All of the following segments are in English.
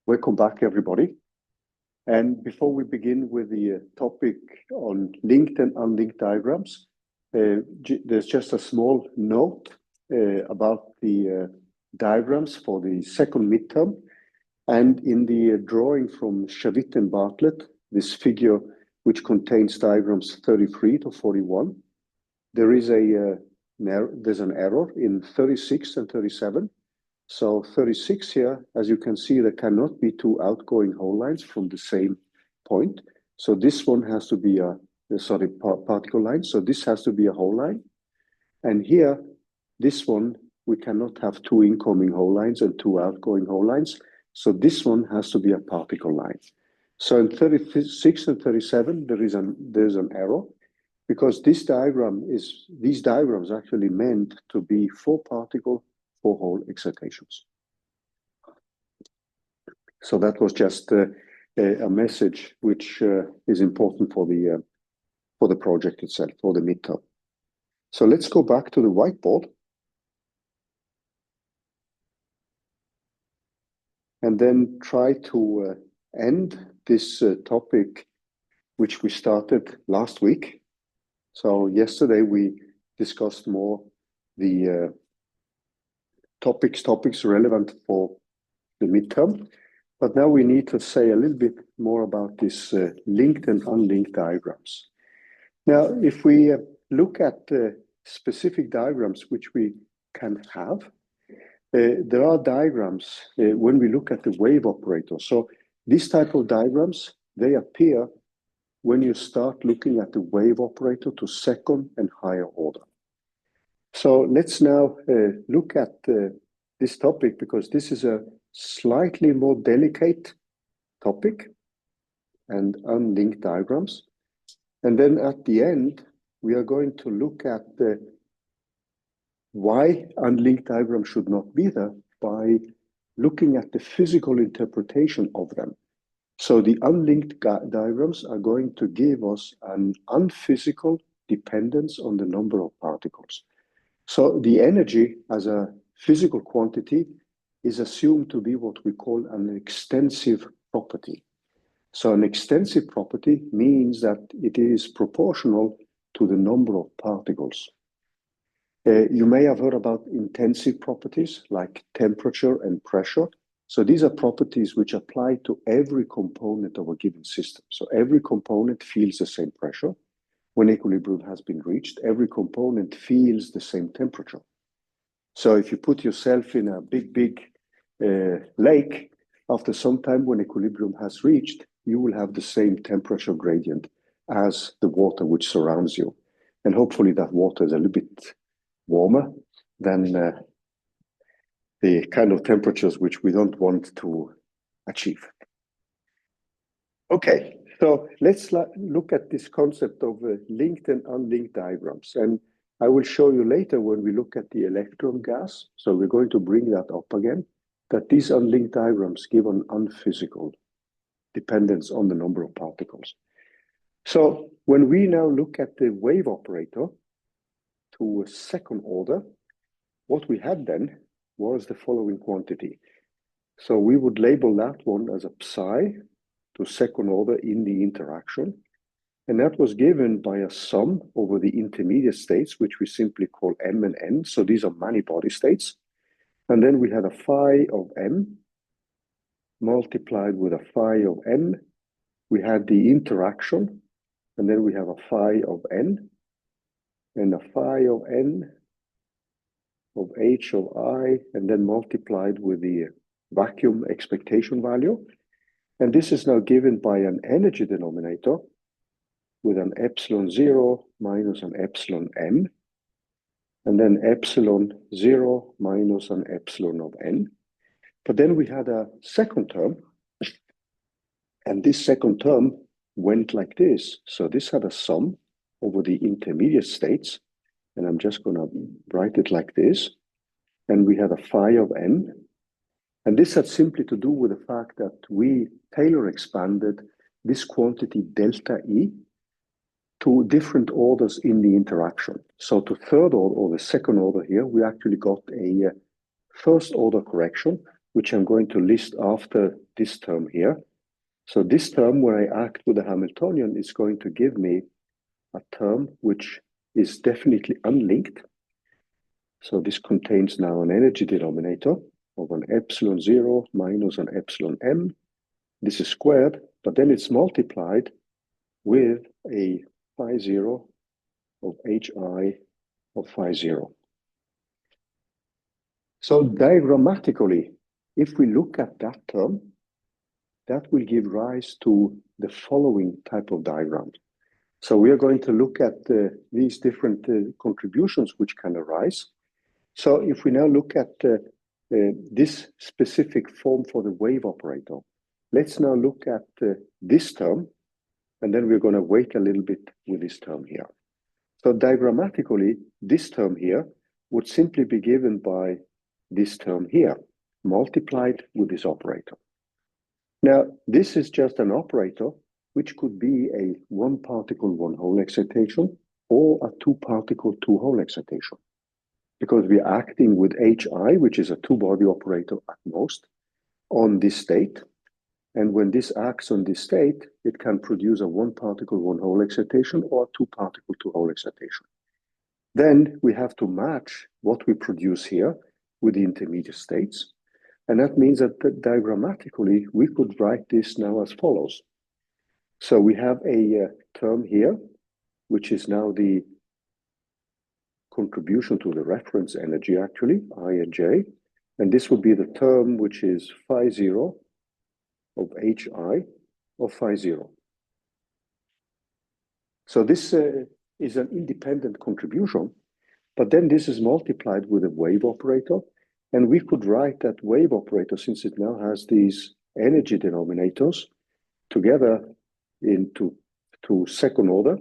Welcome back, everybody. And before we begin with the topic on linked and unlinked diagrams, there's just a small note about the diagrams for the second midterm. And in the drawing from Shavit and Bartlett, this figure, which contains diagrams 33 to 41, there is there's an error in 36 and 37. So 36 here, as you can see, there cannot be two outgoing whole lines from the same point. So this one has to be particle line. So this has to be a whole line. And here, this one, we cannot have two incoming whole lines and two outgoing whole lines. So this one has to be a particle line. So in 36 and 37, there's an error because these diagrams actually meant to be four particle, four hole excitations. So that was just a message which is important for the project itself, for the midterm. So let's go back to the whiteboard. And then try to end this topic which we started last week. So yesterday we discussed more the topics relevant for the midterm. But now we need to say a little bit more about this linked and unlinked diagrams. Now, if we look at specific diagrams which we can have, there are diagrams when we look at the wave operator. So these type of diagrams, they appear when you start looking at the wave operator to second and higher order. So let's now look at this topic because this is a slightly more delicate topic and unlinked diagrams. And then at the end, we are going to look at why unlinked diagrams should not be there by looking at the physical interpretation of them. So the unlinked diagrams are going to give us an unphysical dependence on the number of particles. So the energy as a physical quantity is assumed to be what we call an extensive property. So an extensive property means that it is proportional to the number of particles. You may have heard about intensive properties like temperature and pressure. So these are properties which apply to every component of a given system. So every component feels the same pressure. When equilibrium has been reached, every component feels the same temperature. So if you put yourself in a big lake, after some time when equilibrium has reached, you will have the same temperature gradient as the water which surrounds you. And hopefully that water is a little bit warmer than the kind of temperatures which we don't want to achieve. Okay, so let's look at this concept of linked and unlinked diagrams. And I will show you later when we look at the electron gas. So we're going to bring that up again, that these unlinked diagrams give an unphysical dependence on the number of particles. So when we now look at the wave operator to a second order, what we had then was the following quantity. So we would label that one as a psi to second order in the interaction. And that was given by a sum over the intermediate states, which we simply call M and N. So these are many body states. And then we had a phi of M multiplied with a phi of M. We had the interaction, and then we have a phi of N, and a phi of N of H of I, and then multiplied with the vacuum expectation value. And this is now given by an energy denominator with an epsilon 0 minus an epsilon M, and then epsilon 0 minus an epsilon of N. But then we had a second term, and this second term went like this. So this had a sum over the intermediate states, and I'm just going to write it like this. And we had a phi of N. And this had simply to do with the fact that we Taylor expanded this quantity delta E to different orders in the interaction. So to third order or the second order here, we actually got a first order correction, which I'm going to list after this term here. So this term, where I act with the Hamiltonian, is going to give me a term which is definitely unlinked. So this contains now an energy denominator of an epsilon 0 minus an epsilon m. This is squared, but then it's multiplied with a phi 0 of hi of phi 0. So diagrammatically, if we look at that term, that will give rise to the following type of diagram. So we are going to look at these different contributions which can arise. So if we now look at this specific form for the wave operator, let's now look at this term, and then we're going to wait a little bit with this term here. So diagrammatically, this term here would simply be given by this term here, multiplied with this operator. Now, this is just an operator which could be a one particle, one hole excitation, or a two particle, two hole excitation, because we're acting with hi, which is a two body operator at most, on this state. And when this acts on this state, it can produce a one particle, one hole excitation or a two particle, two hole excitation. Then we have to match what we produce here with the intermediate states. And that means that diagrammatically, we could write this now as follows. So we have a term here, which is now the contribution to the reference energy, actually, I and j. And this would be the term which is phi 0 of hi of phi 0. So this is an independent contribution, but then this is multiplied with a wave operator. And we could write that wave operator, since it now has these energy denominators, together into second order.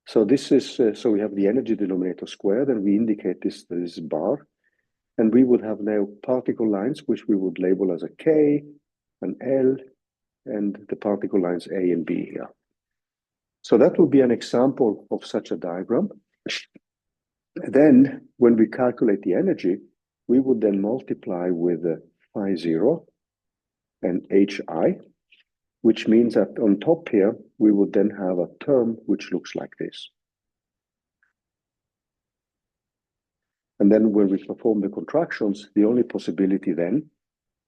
So this is, so we have the energy denominator squared, and we indicate this bar. And we would have now particle lines, which we would label as a K, an L, and the particle lines A and B here. So that would be an example of such a diagram. Then, when we calculate the energy, we would then multiply with phi 0 and hi, which means that on top here, we would then have a term which looks like this. And then when we perform the contractions, the only possibility then,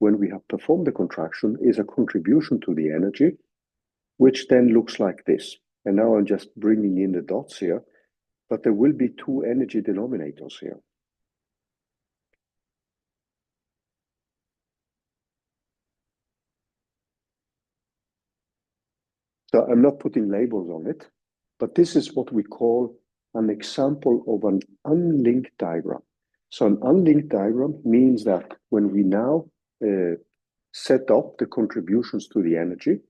when we have performed the contraction, is a contribution to the energy, which then looks like this. And now I'm just bringing in the dots here, but there will be two energy denominators here. So I'm not putting labels on it, but this is what we call an example of an unlinked diagram. So an unlinked diagram means that when we now set up the contributions to the energy,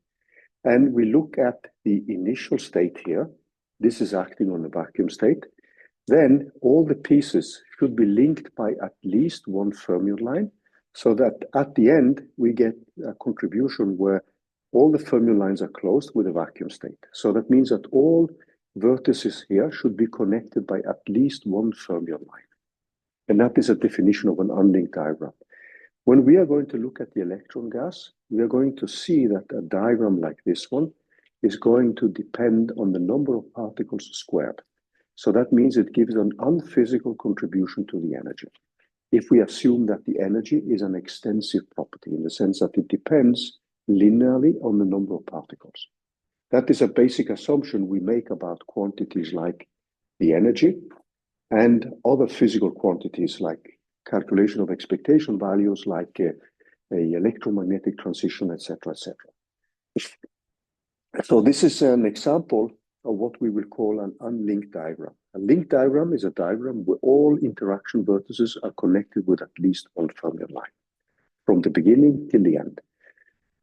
and we look at the initial state here, this is acting on the vacuum state, then all the pieces should be linked by at least one fermion line, so that at the end, we get a contribution where all the fermion lines are closed with a vacuum state. So that means that all vertices here should be connected by at least one fermion line. And that is a definition of an unlinked diagram. When we are going to look at the electron gas, we are going to see that a diagram like this one is going to depend on the number of particles squared. So that means it gives an unphysical contribution to the energy. If we assume that the energy is an extensive property in the sense that it depends linearly on the number of particles. That is a basic assumption we make about quantities like the energy and other physical quantities like calculation of expectation values like a electromagnetic transition, etc., etc. So this is an example of what we will call an unlinked diagram. A linked diagram is a diagram where all interaction vertices are connected with at least one fermion line from the beginning till the end.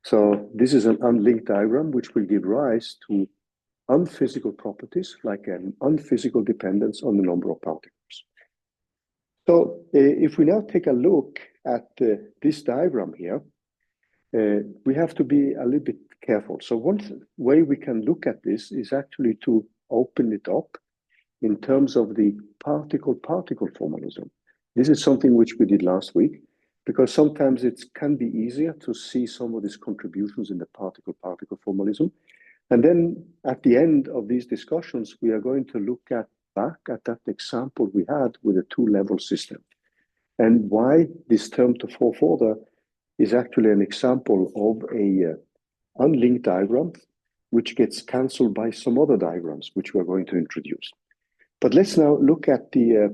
So this is an unlinked diagram which will give rise to unphysical properties like an unphysical dependence on the number of particles. So if we now take a look at this diagram here, we have to be a little bit careful. So one way we can look at this is actually to open it up in terms of the particle-particle formalism. This is something which we did last week, because sometimes it can be easier to see some of these contributions in the particle-particle formalism. And then at the end of these discussions, we are going to look back at that example we had with a two-level system, and why this term to fourth order is actually an example of a unlinked diagram, which gets cancelled by some other diagrams, which we're going to introduce. But let's now look at the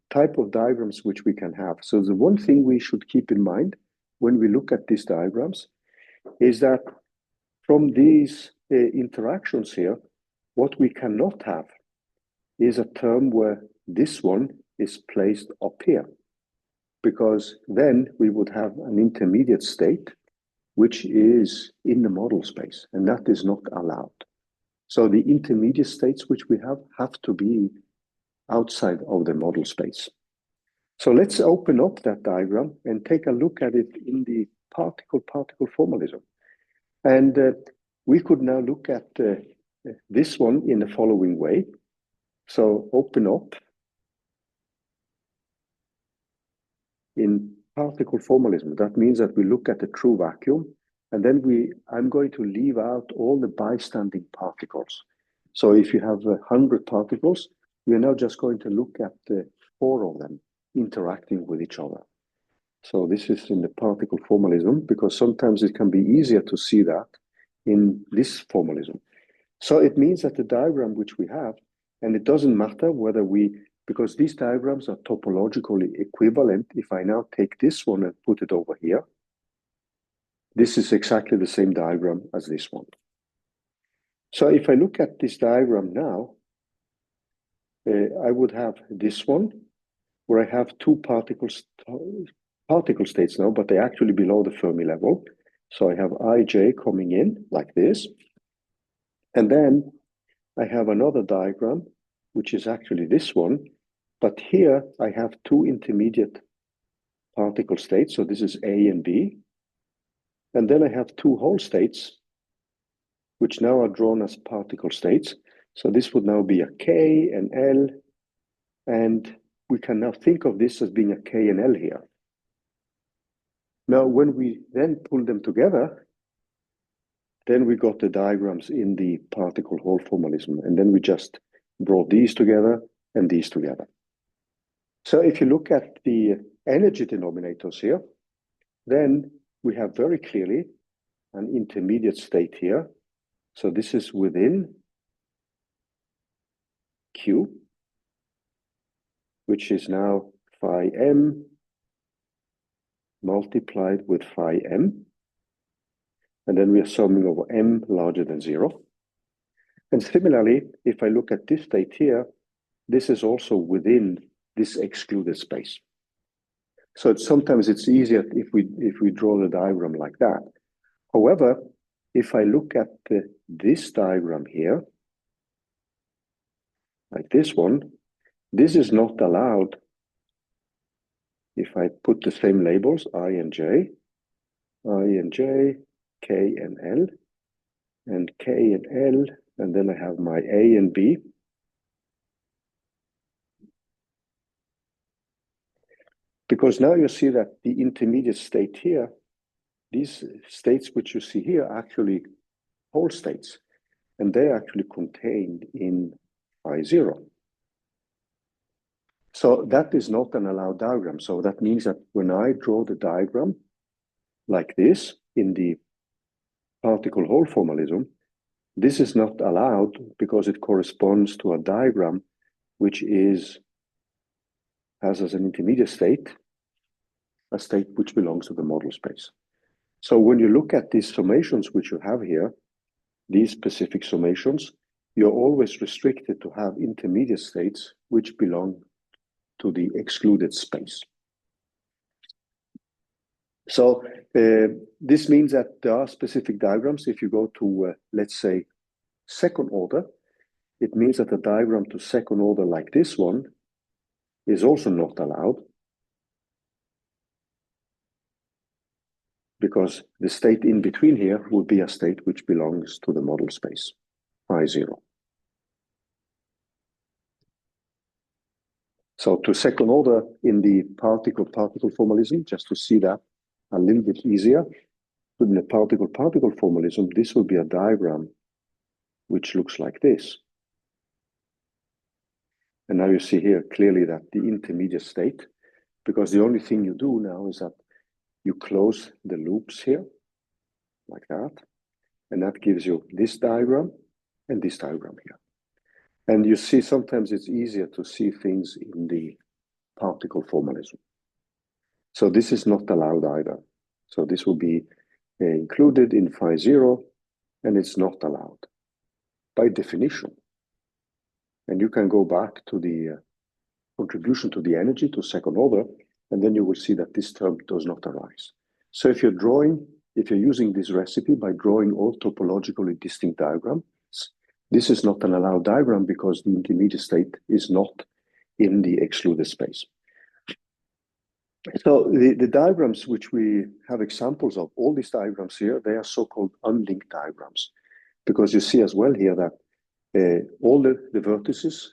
type of diagrams which we can have. So the one thing we should keep in mind when we look at these diagrams is that from these interactions here, what we cannot have is a term where this one is placed up here, because then we would have an intermediate state which is in the model space, and that is not allowed. So the intermediate states which we have to be outside of the model space. So let's open up that diagram and take a look at it in the particle-particle formalism. And we could now look at this one in the following way. So open up in particle formalism. That means that we look at the true vacuum, and then I'm going to leave out all the bystanding particles. So if you have 100 particles, we are now just going to look at 4 of them interacting with each other. So this is in the particle formalism, because sometimes it can be easier to see that in this formalism. So it means that the diagram which we have, and it doesn't matter whether because these diagrams are topologically equivalent. If I now take this one and put it over here, this is exactly the same diagram as this one. So if I look at this diagram now, I would have this one, where I have 2 particle states now, but they're actually below the Fermi level. So I have ij coming in like this. And then I have another diagram, which is actually this one. But here I have 2 intermediate particle states. So this is A and B. And then I have 2 whole states, which now are drawn as particle states. So this would now be a K and L. And we can now think of this as being a K and L here. Now, when we then pull them together, then we got the diagrams in the particle Hall formalism. And then we just brought these together and these together. So if you look at the energy denominators here, then we have very clearly an intermediate state here. So this is within Q, which is now phi m multiplied with phi m. And then we are summing over m larger than 0. And similarly, if I look at this state here, this is also within this excluded space. So sometimes it's easier if we draw the diagram like that. However, if I look at this diagram here, like this one, this is not allowed if I put the same labels, I and J, K and L, and K and L, and then I have my A and B. Because now you see that the intermediate state here, these states which you see here are actually whole states, and they're actually contained in phi 0. So that is not an allowed diagram. So that means that when I draw the diagram like this in the particle Hall formalism, this is not allowed because it corresponds to a diagram which has as an intermediate state a state which belongs to the model space. So when you look at these summations which you have here, these specific summations, you're always restricted to have intermediate states which belong to the excluded space. So this means that there are specific diagrams. If you go to, let's say, second order, it means that the diagram to second order like this one is also not allowed, because the state in between here would be a state which belongs to the model space, phi 0. So to second order in the particle-particle formalism, just to see that a little bit easier, in the particle-particle formalism, this will be a diagram which looks like this. And now you see here clearly that the intermediate state, because the only thing you do now is that you close the loops here, like that, and that gives you this diagram and this diagram here. And you see sometimes it's easier to see things in the particle formalism. So this is not allowed either. So this will be included in phi 0, and it's not allowed by definition. And you can go back to the contribution to the energy to second order, and then you will see that this term does not arise. So if you're using this recipe by drawing all topologically distinct diagrams, this is not an allowed diagram because the intermediate state is not in the excluded space. So the diagrams which we have examples of, all these diagrams here, they are so-called unlinked diagrams, because you see as well here that all the vertices,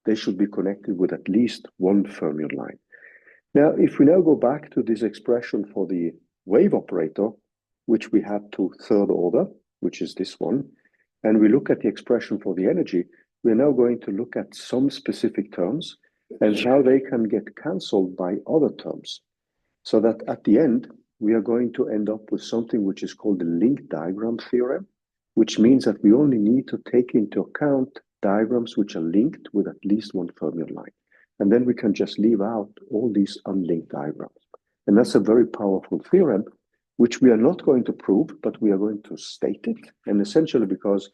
they should be connected with at least one fermion line. Now, if we now go back to this expression for the wave operator, which we had to third order, which is this one, and we look at the expression for the energy, we're now going to look at some specific terms and how they can get cancelled by other terms. So that at the end, we are going to end up with something which is called the linked diagram theorem, which means that we only need to take into account diagrams which are linked with at least one fermion line. And then we can just leave out all these unlinked diagrams. And that's a very powerful theorem, which we are not going to prove, but we are going to state it. And essentially because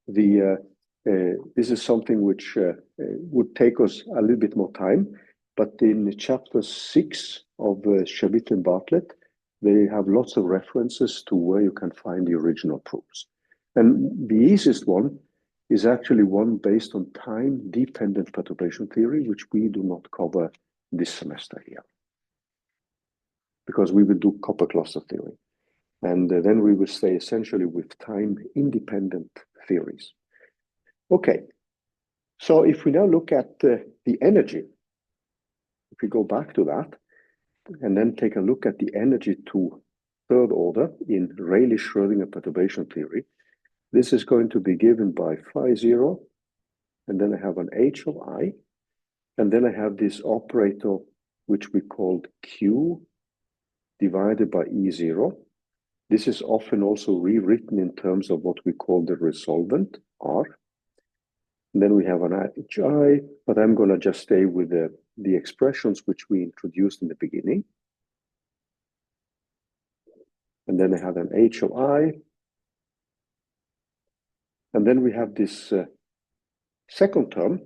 this is something which would take us a little bit more time, but in chapter 6 of Shabit and Bartlett, they have lots of references to where you can find the original proofs. And the easiest one is actually one based on time-dependent perturbation theory, which we do not cover this semester here, because we will do copper cluster theory. And then we will stay essentially with time-independent theories. Okay, so if we now look at the energy, if we go back to that, and then take a look at the energy to third order in Rayleigh-Schrödinger perturbation theory, this is going to be given by phi 0, and then I have an h of I, and then I have this operator which we called Q divided by E0. This is often also rewritten in terms of what we call the resolvent, R. And then we have an HI, but I'm going to just stay with the expressions which we introduced in the beginning. And then I have an H of I. And then we have this second term,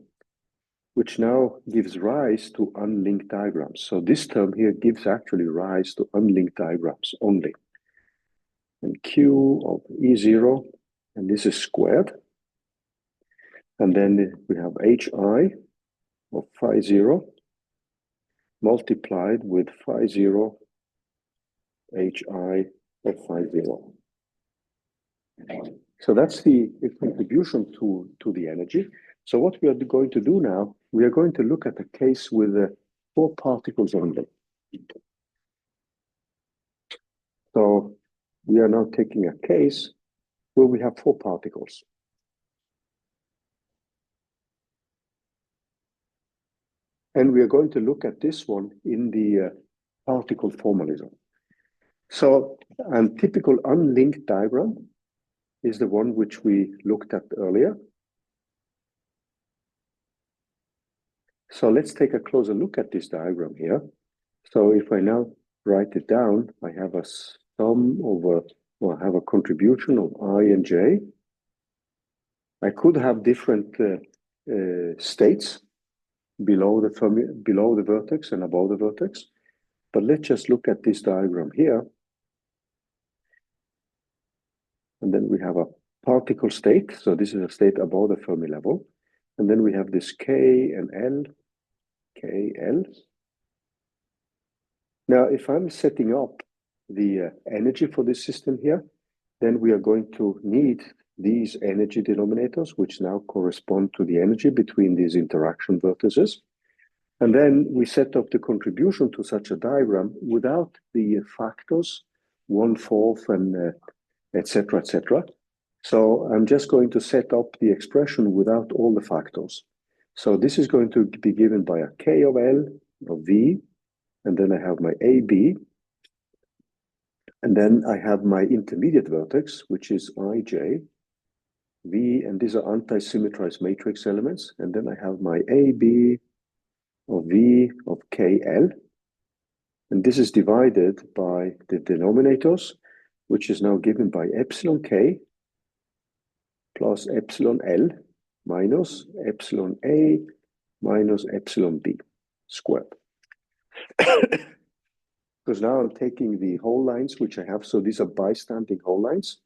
which now gives rise to unlinked diagrams. So this term here gives actually rise to unlinked diagrams only. And Q of E0, and this is squared. And then we have HI of phi 0 multiplied with phi 0 HI of phi 0. So that's the contribution to the energy. So what we are going to do now, we are going to look at a case with 4 particles only. So we are now taking a case where we have 4 particles. And we are going to look at this one in the particle formalism. So a typical unlinked diagram is the one which we looked at earlier. So let's take a closer look at this diagram here. So if I now write it down, I have a sum over, or I have a contribution of I and J. I could have different states below the vertex and above the vertex. But let's just look at this diagram here. And then we have a particle state. So this is a state above the Fermi level. And then we have this K and L, K, L. Now, if I'm setting up the energy for this system here, then we are going to need these energy denominators, which now correspond to the energy between these interaction vertices. And then we set up the contribution to such a diagram without the factors, 1/4 and etc., etc. So I'm just going to set up the expression without all the factors. So this is going to be given by a K of L of V, and then I have my AB, and then I have my intermediate vertex, which is IJ, V, and these are anti-symmetrized matrix elements, and then I have my AB of V of KL, and this is divided by the denominators, which is now given by epsilon K plus epsilon L minus epsilon A minus epsilon B squared. Because now I'm taking the whole lines which I have, so these are bystanding whole lines,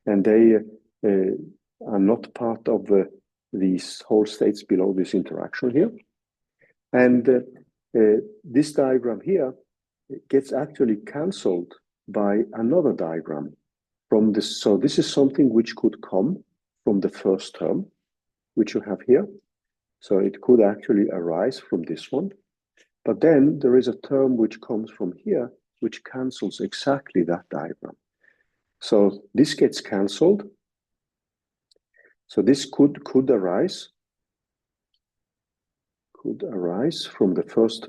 and they are not part of these whole states below this interaction here. And this diagram here gets actually cancelled by another diagram from this. So this is something which could come from the first term, which you have here. So it could actually arise from this one. But then there is a term which comes from here, which cancels exactly that diagram. So this gets cancelled. So this could arise from the first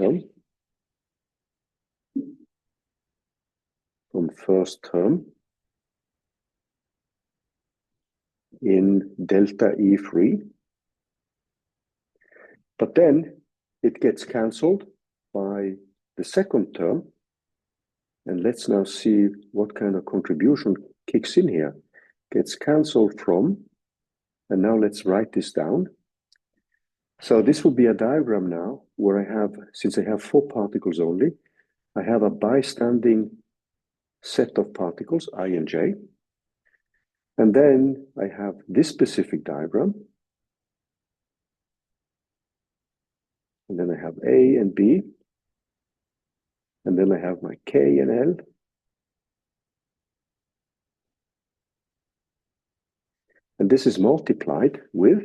term, in delta E free. But then it gets cancelled by the second term. And let's now see what kind of contribution kicks in here. Gets cancelled from, and now let's write this down. So this would be a diagram now where I have, since I have 4 particles only, I have a bystanding set of particles, I and J. And then I have this specific diagram. And then I have A and B. And then I have my K and L. And this is multiplied with,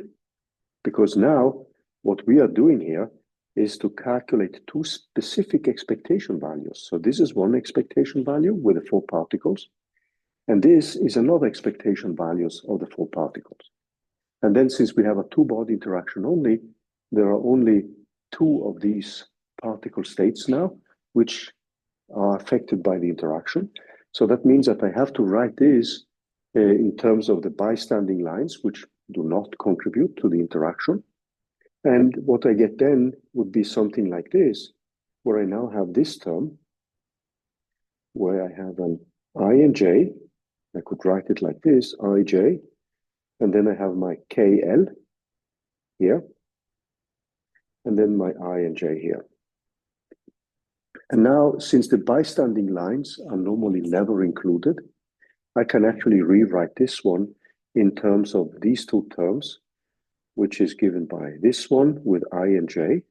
because now what we are doing here is to calculate 2 specific expectation values. So this is one expectation value with the 4 particles. And this is another expectation values of the 4 particles. And then since we have a 2-body interaction only, there are only 2 of these particle states now, which are affected by the interaction. So that means that I have to write this in terms of the bystanding lines, which do not contribute to the interaction. And what I get then would be something like this, where I now have this term, where I have an I and J. I could write it like this, IJ, and then I have my KL here, and then my I and J here. And now, since the bystanding lines are normally never included, I can actually rewrite this one in terms of these 2 terms, which is given by this one with I and J,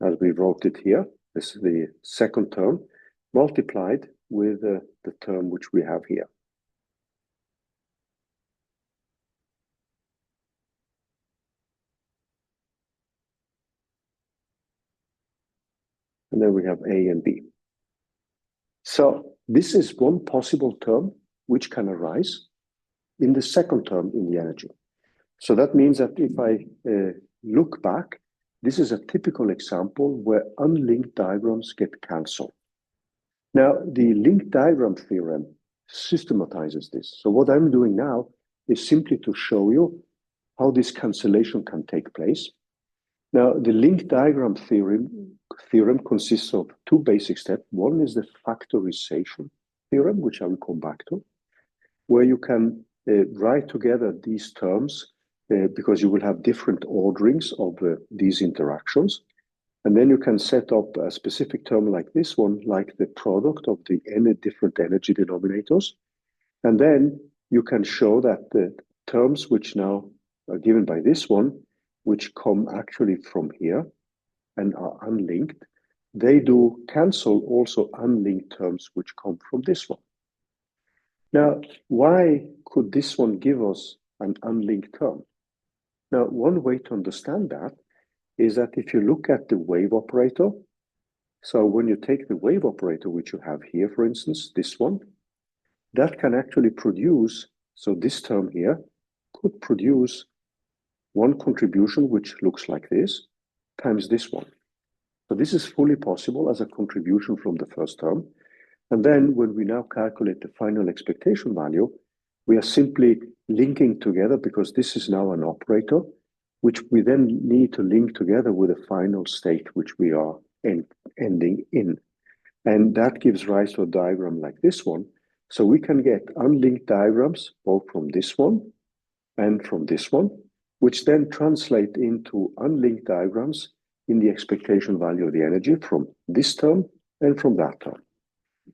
as we wrote it here. This is the second term, multiplied with the term which we have here. And then we have A and B. So this is one possible term which can arise in the second term in the energy. So that means that if I look back, this is a typical example where unlinked diagrams get cancelled. Now, the linked diagram theorem systematizes this. So what I'm doing now is simply to show you how this cancellation can take place. Now, the linked diagram theorem consists of 2 basic steps. One is the factorization theorem, which I will come back to, where you can write together these terms because you will have different orderings of these interactions. And then you can set up a specific term like this one, like the product of the different energy denominators. And then you can show that the terms which now are given by this one, which come actually from here and are unlinked, they do cancel also unlinked terms which come from this one. Now, why could this one give us an unlinked term? Now, one way to understand that is that if you look at the wave operator, so when you take the wave operator, which you have here, for instance, this one, that can actually produce, so this term here could produce one contribution, which looks like this, times this one. So this is fully possible as a contribution from the first term. And then when we now calculate the final expectation value, we are simply linking together because this is now an operator, which we then need to link together with a final state, which we are ending in. And that gives rise to a diagram like this one. So we can get unlinked diagrams, both from this one and from this one, which then translate into unlinked diagrams in the expectation value of the energy from this term and from that term.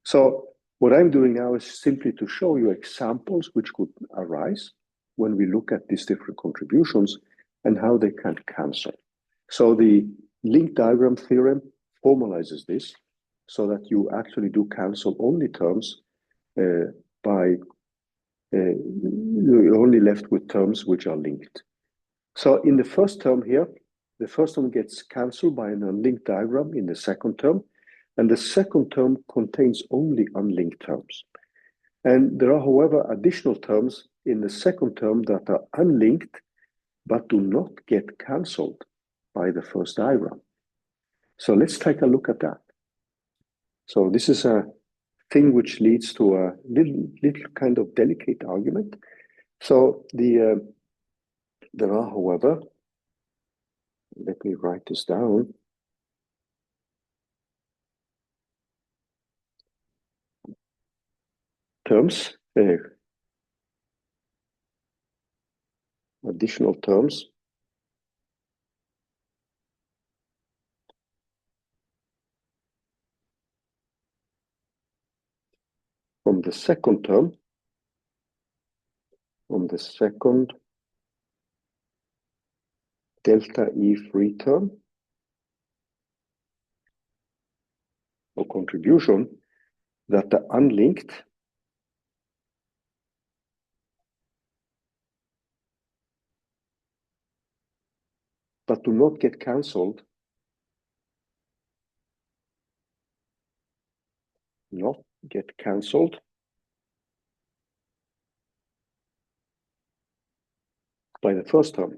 So what I'm doing now is simply to show you examples which could arise when we look at these different contributions and how they can cancel. So the linked diagram theorem formalizes this so that you actually do cancel only terms you're only left with terms which are linked. So in the first term here, the first term gets cancelled by an unlinked diagram in the second term, and the second term contains only unlinked terms. And there are, however, additional terms in the second term that are unlinked but do not get cancelled by the first diagram. So let's take a look at that. So this is a thing which leads to a little kind of delicate argument. So there are, however, let me write this down. Terms, additional terms from the second term, from the second delta E free term or contribution that are unlinked but do not get cancelled, by the first term.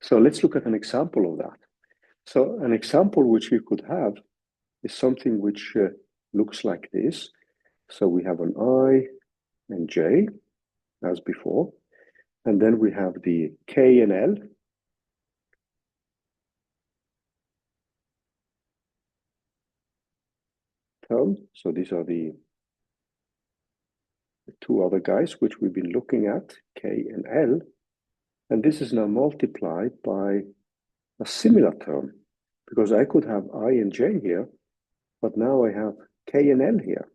So let's look at an example of that. So an example which we could have is something which looks like this. So we have an I and J as before, and then we have the K and L. Term. So these are the two other guys which we've been looking at, K and L. And this is now multiplied by a similar term, because I could have I and J here, but now I have K and L here.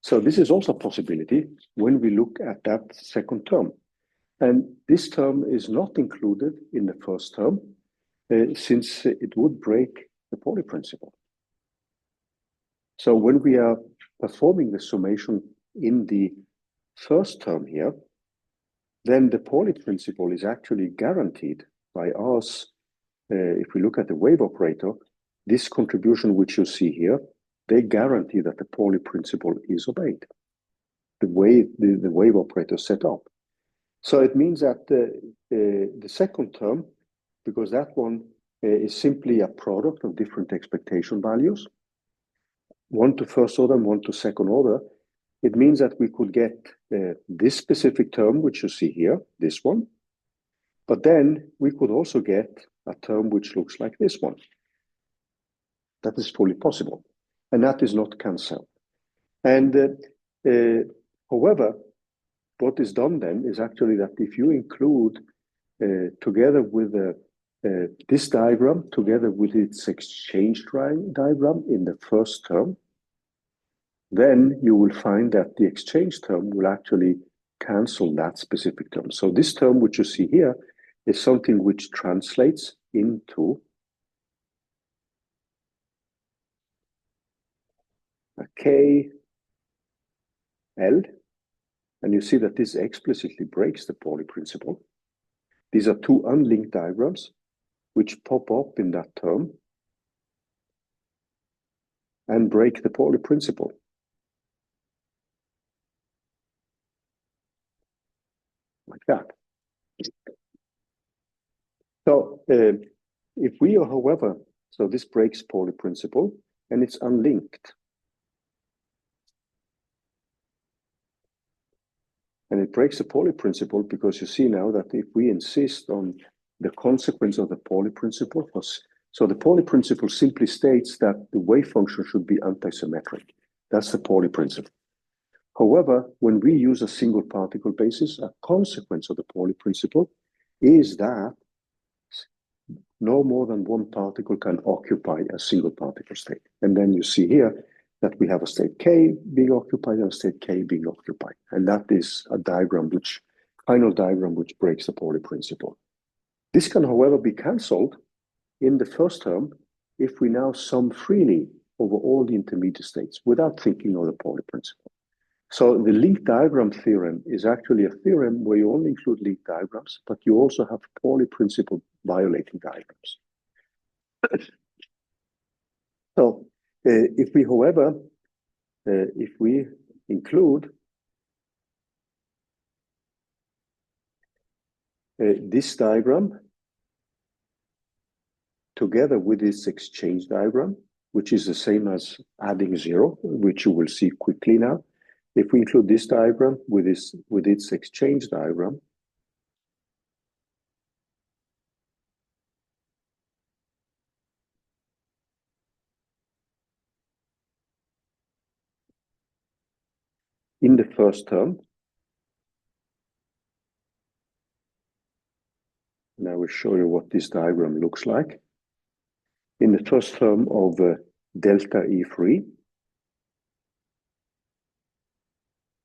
So this is also a possibility when we look at that second term. And this term is not included in the first term, since it would break the Pauli principle. So when we are performing the summation in the first term here, then the Pauli principle is actually guaranteed by us. If we look at the wave operator, this contribution which you see here, they guarantee that the Pauli principle is obeyed, the way the wave operator set up. So it means that the second term, because that one is simply a product of different expectation values, one to first order and one to second order, it means that we could get this specific term, which you see here, this one, but then we could also get a term which looks like this one. That is fully possible, and that is not cancelled. And however, what is done then is actually that if you include together with this diagram, together with its exchange diagram in the first term, then you will find that the exchange term will actually cancel that specific term. So this term which you see here is something which translates into KL, and you see that this explicitly breaks the Pauli principle. These are two unlinked diagrams which pop up in that term and break the Pauli principle. Like that. So if we, however, so this breaks Pauli principle and it's unlinked. And it breaks the Pauli principle because you see now that if we insist on the consequence of the Pauli principle, so the Pauli principle simply states that the wave function should be antisymmetric. That's the Pauli principle. However, when we use a single particle basis, a consequence of the Pauli principle is that no more than one particle can occupy a single particle state. And then you see here that we have a state K being occupied and a state K being occupied. And that is a diagram final diagram which breaks the Pauli principle. This can, however, be cancelled in the first term if we now sum freely over all the intermediate states without thinking of the Pauli principle. So the linked diagram theorem is actually a theorem where you only include linked diagrams, but you also have Pauli principle violating diagrams. So if we, however, if we include this diagram together with this exchange diagram, which is the same as adding 0, which you will see quickly now. If we include this diagram with its exchange diagram, in the first term, and I will show you what this diagram looks like. In the first term of delta E3,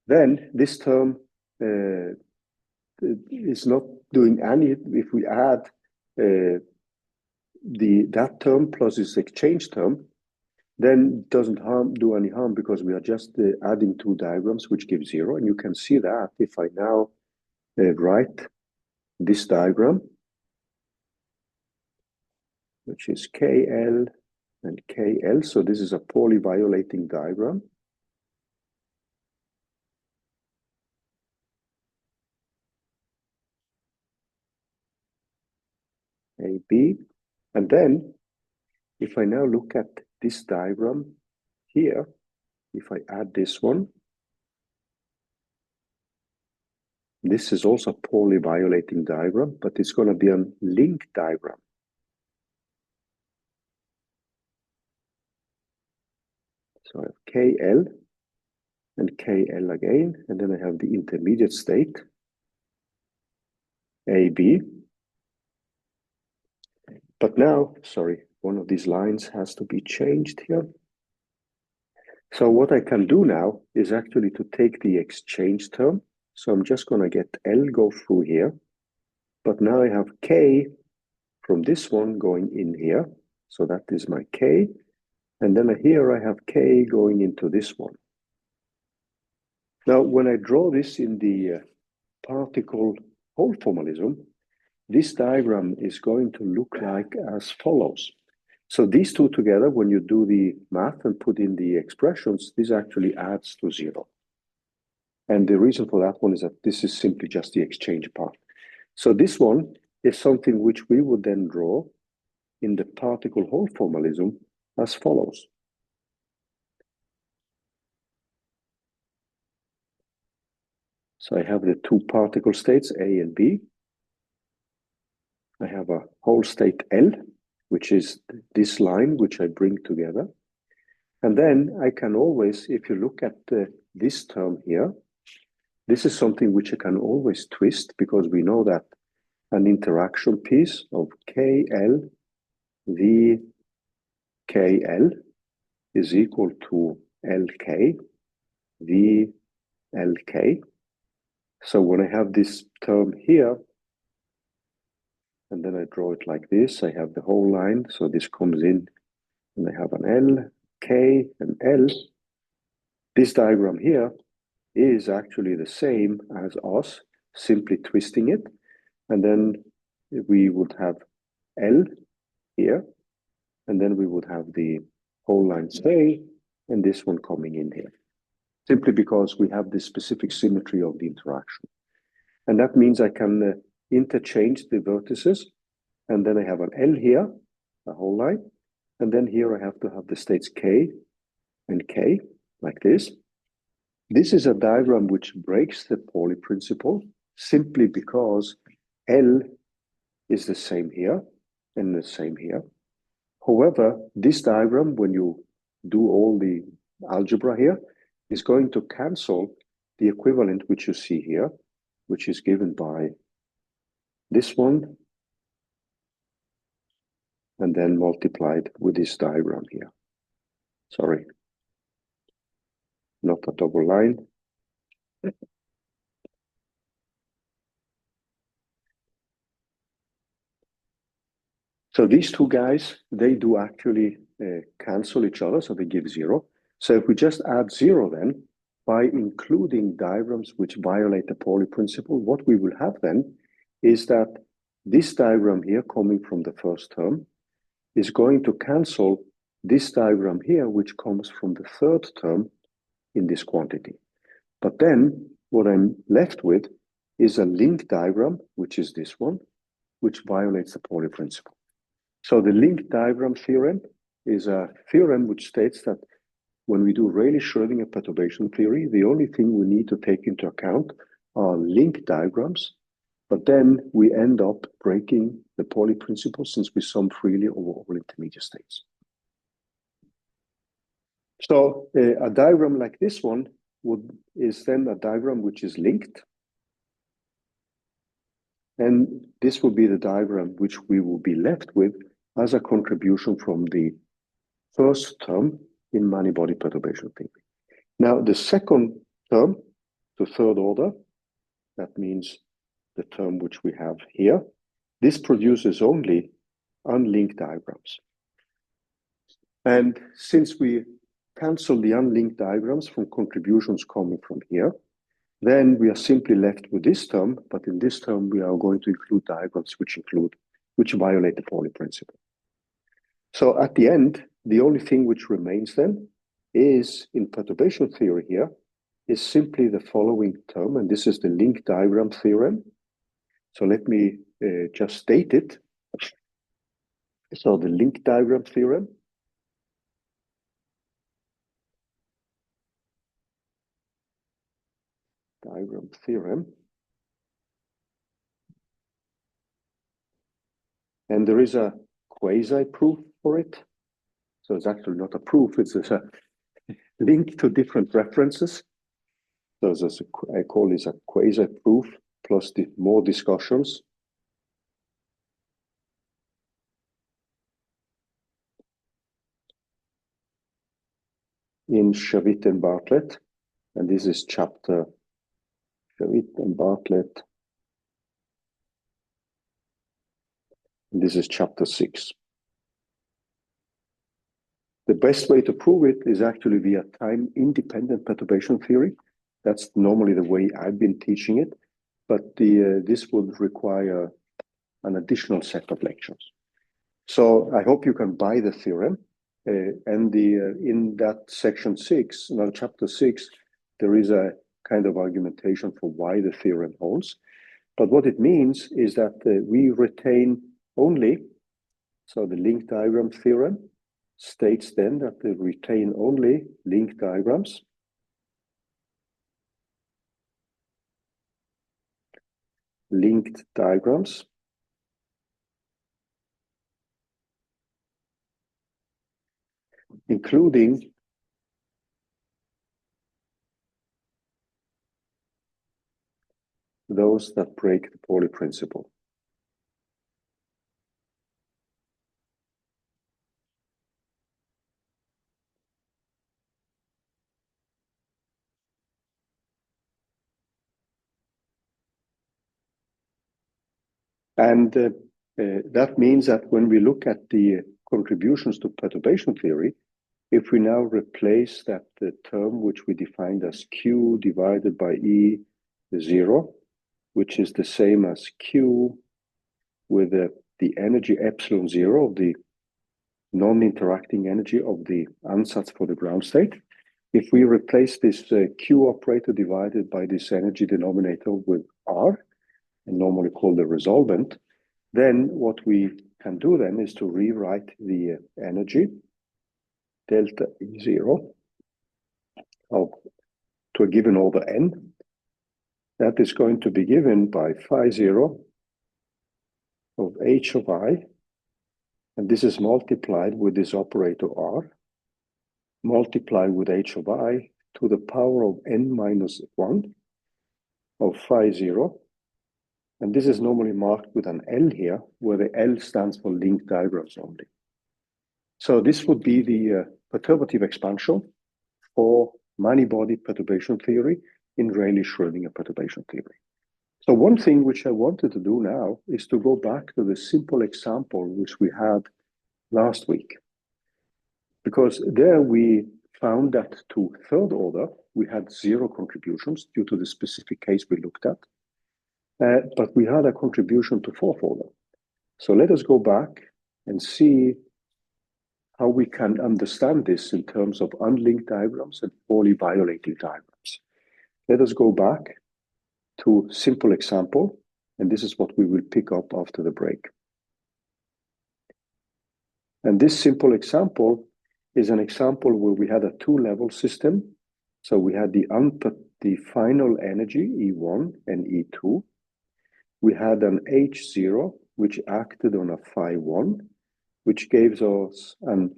then this term is not doing any, if we add that term plus this exchange term, then it doesn't do any harm because we are just adding two diagrams which give 0. And you can see that if I now write this diagram, which is KL and KL. So this is a Pauli violating diagram. AB. And then if I now look at this diagram here, if I add this one, this is also a Pauli violating diagram, but it's going to be a linked diagram. So I have KL and KL again, and then I have the intermediate state, AB. But now, sorry, one of these lines has to be changed here. So what I can do now is actually to take the exchange term. So I'm just going to get L go through here. But now I have K from this one going in here. So that is my K. And then here I have K going into this one. Now, when I draw this in the particle hole formalism, this diagram is going to look like as follows. So these two together, when you do the math and put in the expressions, this actually adds to 0. And the reason for that one is that this is simply just the exchange part. So this one is something which we would then draw in the particle hole formalism as follows. So I have the two particle states, A and B. I have a whole state L, which is this line which I bring together. And then I can always, if you look at this term here, this is something which I can always twist because we know that an interaction piece of KL V KL is equal to LK V LK. So when I have this term here, and then I draw it like this, I have the whole line. So this comes in, and I have an L, K, and L. This diagram here is actually the same as us, simply twisting it. And then we would have L here, and then we would have the whole line K, and this one coming in here, simply because we have this specific symmetry of the interaction. And that means I can interchange the vertices, and then I have an L here, a whole line, and then here I have to have the states K and K, like this. This is a diagram which breaks the Pauli principle, simply because L is the same here and the same here. However, this diagram, when you do all the algebra here, is going to cancel the equivalent which you see here, which is given by this one, and then multiplied with this diagram here. Sorry, not a double line. So these two guys, they do actually cancel each other, so they give 0. So if we just add 0 then, by including diagrams which violate the Pauli principle, what we will have then is that this diagram here coming from the first term is going to cancel this diagram here, which comes from the third term in this quantity. But then what I'm left with is a link diagram, which is this one, which violates the Pauli principle. So the link diagram theorem is a theorem which states that when we do Rayleigh-Schrödinger perturbation theory, the only thing we need to take into account are link diagrams, but then we end up breaking the Pauli principle since we sum freely over all intermediate states. So a diagram like this one is then a diagram which is linked. And this will be the diagram which we will be left with as a contribution from the first term in many-body perturbation theory. Now, the second term, the third order, that means the term which we have here, this produces only unlinked diagrams. And since we cancel the unlinked diagrams from contributions coming from here, then we are simply left with this term, but in this term we are going to include diagrams which violate the Pauli principle. So at the end, the only thing which remains then is, in perturbation theory here, is simply the following term, and this is the link diagram theorem. So let me just state it. So the link diagram theorem and there is a quasi-proof for it. So it's actually not a proof, it's a link to different references. So I call this a quasi-proof plus more discussions. In Hjorth and Bartlett, and this is chapter Hjorth and Bartlett. And this is chapter 6. The best way to prove it is actually via time-independent perturbation theory. That's normally the way I've been teaching it, but this would require an additional set of lectures. So I hope you can buy the theorem. And in that section 6, now chapter 6, there is a kind of argumentation for why the theorem holds. But what it means is that we retain only, so the link diagram theorem states then that they retain only link diagrams linked diagrams including those that break the Pauli principle. And that means that when we look at the contributions to perturbation theory, if we now replace that term, which we defined as Q divided by E0, which is the same as Q with the energy epsilon 0 of the non-interacting energy of the ansatz for the ground state. If we replace this Q operator divided by this energy denominator with R, and normally called the resolvent, then what we can do then is to rewrite the energy delta E0 to a given order n. That is going to be given by phi 0 of h of I, and this is multiplied with this operator R, multiplied with h of I to the power of n minus 1 of phi 0. And this is normally marked with an L here, where the L stands for linked diagrams only. So this would be the perturbative expansion for many-body perturbation theory in Rayleigh-Schrödinger perturbation theory. So one thing which I wanted to do now is to go back to the simple example which we had last week. Because there we found that to third order, we had 0 contributions due to the specific case we looked at. But we had a contribution to fourth order. So let us go back and see how we can understand this in terms of unlinked diagrams and Pauli violating diagrams. Let us go back to simple example, and this is what we will pick up after the break. And this simple example is an example where we had a two-level system. So we had the final energy, E1 and E2. We had an H0, which acted on a phi 1, which gives us a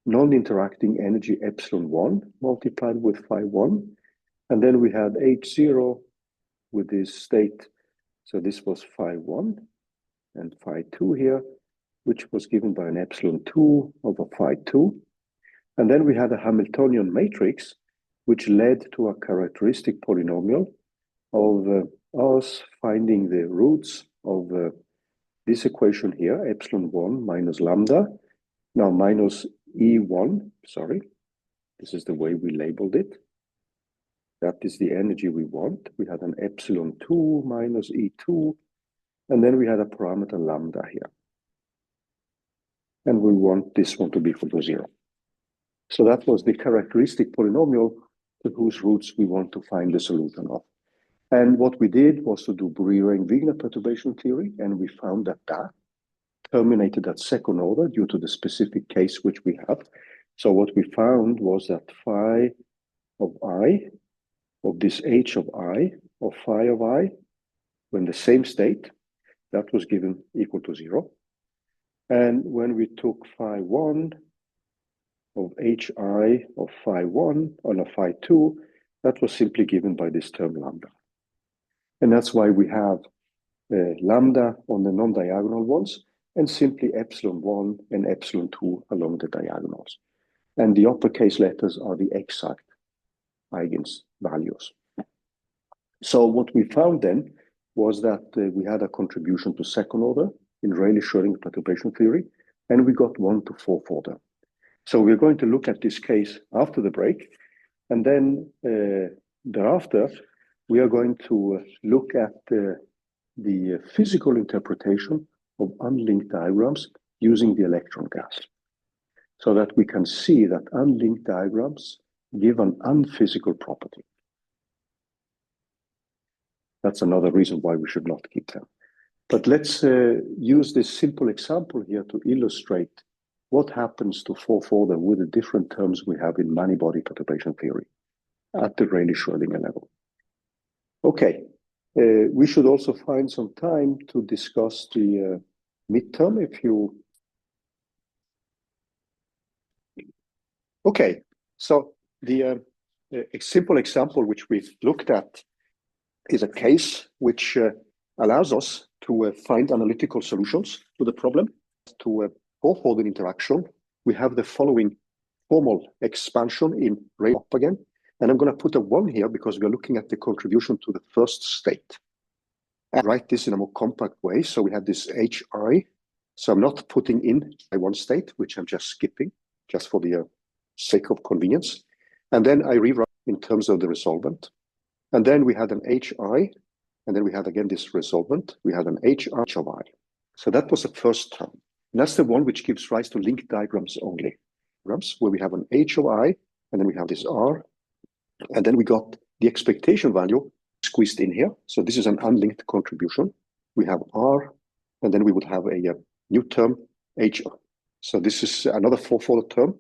non-interacting energy epsilon 1 multiplied with phi 1. And then we had H0 with this state. So this was phi 1 and phi 2 here, which was given by an epsilon 2 over phi 2. And then we had a Hamiltonian matrix, which led to a characteristic polynomial of us finding the roots of this equation here, epsilon 1 minus lambda, now minus E1, sorry, this is the way we labeled it. That is the energy we want. We had an epsilon 2 minus E2, and then we had a parameter lambda here. And we want this one to be equal to 0. So that was the characteristic polynomial to whose roots we want to find the solution of. And what we did was to do Breyer-Wigner perturbation theory, and we found that that terminated at second order due to the specific case which we have. So what we found was that phi of I, of this h of I, or phi of I, when the same state, that was given equal to 0. And when we took phi 1 of hi of phi 1 on a phi 2, that was simply given by this term lambda. And that's why we have lambda on the non-diagonal ones, and simply epsilon 1 and epsilon 2 along the diagonals. And the uppercase letters are the exact eigenvalues. So what we found then was that we had a contribution to second order in Rayleigh-Schrödinger perturbation theory, and we got one to fourth order. So we're going to look at this case after the break, and then thereafter, we are going to look at the physical interpretation of unlinked diagrams using the electron gas, so that we can see that unlinked diagrams give an unphysical property. That's another reason why we should not keep them. But let's use this simple example here to illustrate what happens to fourth order with the different terms we have in many-body perturbation theory at the Rayleigh-Schrödinger level. Okay, we should also find some time to discuss the midterm if you... Okay, so the simple example which we've looked at is a case which allows us to find analytical solutions to the problem. To fourth order interaction, we have the following formal expansion in Rayleigh up again. And I'm going to put a 1 here because we're looking at the contribution to the first state. And write this in a more compact way. So we have this HI. So I'm not putting in my one state, which I'm just skipping, just for the sake of convenience. And then I rewrite in terms of the resolvent. And then we had an HI, and then we had again this resolvent. We had an HI of I. So that was the first term. And that's the one which gives rise to linked diagrams only. Where we have an H of I, and then we have this R, and then we got the expectation value squeezed in here. So this is an unlinked contribution. We have R, and then we would have a new term, H. So this is another fourfold term.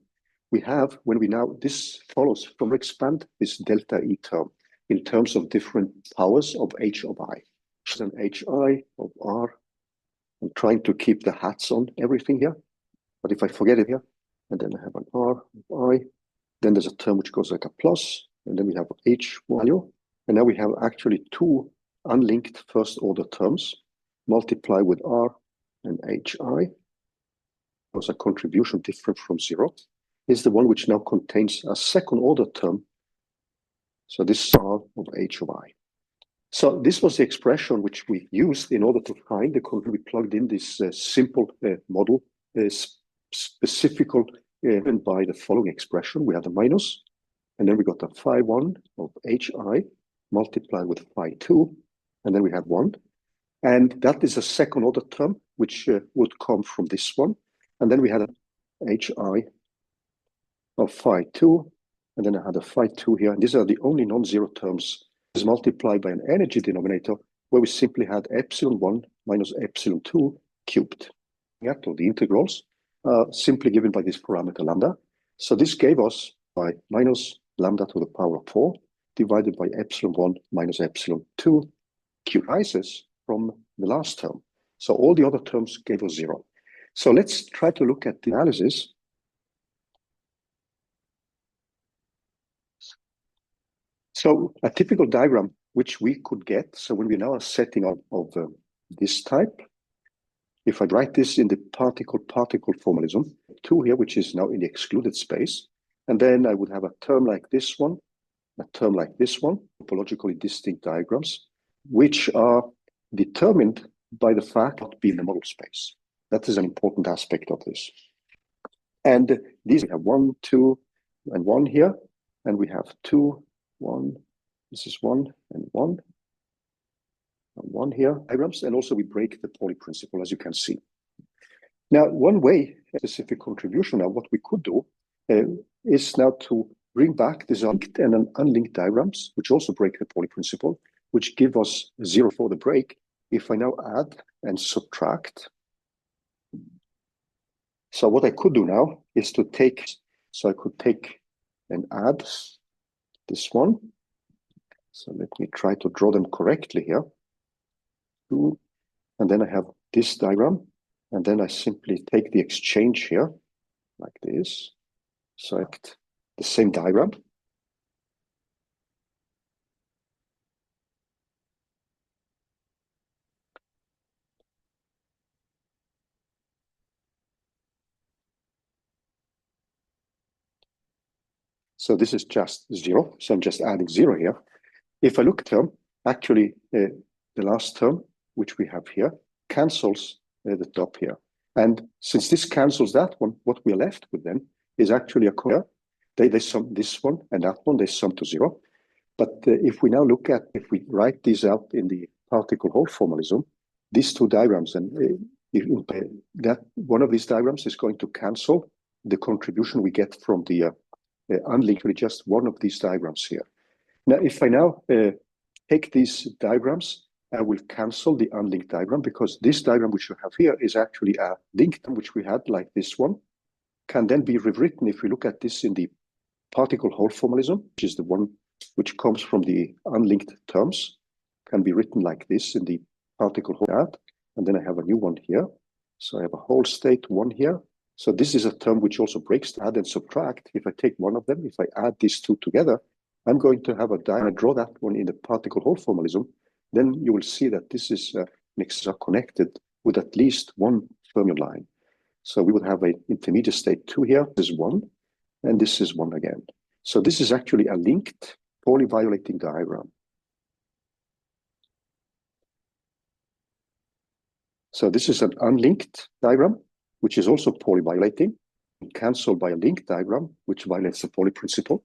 We have, when we now, this follows from expand this delta E term in terms of different powers of H of I. So an HI of R. I'm trying to keep the hats on everything here. But if I forget it here, and then I have an R of I, then there's a term which goes like a plus, and then we have H value. And now we have actually two unlinked first order terms multiply with R and HI. There's a contribution different from zero. Is the one which now contains a second order term. So this is R of H of I. So this was the expression which we used in order to find the we plugged in this simple model, specifical given by the following expression. We had a minus, and then we got a phi1 of HI multiplied with phi2, and then we had 1. And that is a second order term, which would come from this one. And then we had a HI of phi2, and then I had a phi2 here. And these are the only non-zero terms. Is multiplied by an energy denominator, where we simply had epsilon1 minus epsilon2 cubed. Yeah, so the integrals simply given by this parameter lambda. So this gave us by minus lambda to the power of 4 divided by epsilon1 minus epsilon2 cubed rises from the last term. So all the other terms gave us 0. So let's try to look at the analysis. So a typical diagram which we could get, so when we now are setting up of this type, if I write this in the particle-particle formalism, 2 here, which is now in the excluded space, and then I would have a term like this one, a term like this one, topologically distinct diagrams, which are determined by the fact of being in the model space. That is an important aspect of this. And these we have 1, 2, and 1 here, and we have 2, 1, this is 1 and 1, and 1 here, diagrams, and also we break the Pauli principle, as you can see. Now, one way, specific contribution now, what we could do is now to bring back these linked and unlinked diagrams, which also break the Pauli principle, which give us 0 for the break. If I now add and subtract, so what I could do now is to take, so I could take and add this one. So let me try to draw them correctly here. 2, and then I have this diagram, and then I simply take the exchange here, like this. Select the same diagram. So this is just 0, so I'm just adding 0 here. If I look at term, actually the last term, which we have here, cancels the top here. And since this cancels that one, what we're left with then is actually a square. They sum this one and that one, they sum to 0. But if we now look at, if we write these out in the particle Hall formalism, these two diagrams, and that one of these diagrams is going to cancel the contribution we get from the unlinked with just one of these diagrams here. Now, if I now take these diagrams, I will cancel the unlinked diagram, because this diagram which you have here is actually a linked one, which we had like this one, can then be rewritten if we look at this in the particle Hall formalism, which is the one which comes from the unlinked terms, can be written like this in the particle Hall, and then I have a new one here. So I have a whole state 1 here. So this is a term which also breaks the add and subtract. If I take one of them, if I add these two together, I'm going to have a diagram. I draw that one in the particle Hall formalism. Then you will see that this is connected with at least one fermion line. So we would have an intermediate state 2 here. This is 1, and this is 1 again. So this is actually a linked Pauli violating diagram. So this is an unlinked diagram, which is also Pauli violating. cancelled by a linked diagram, which violates the Pauli principle.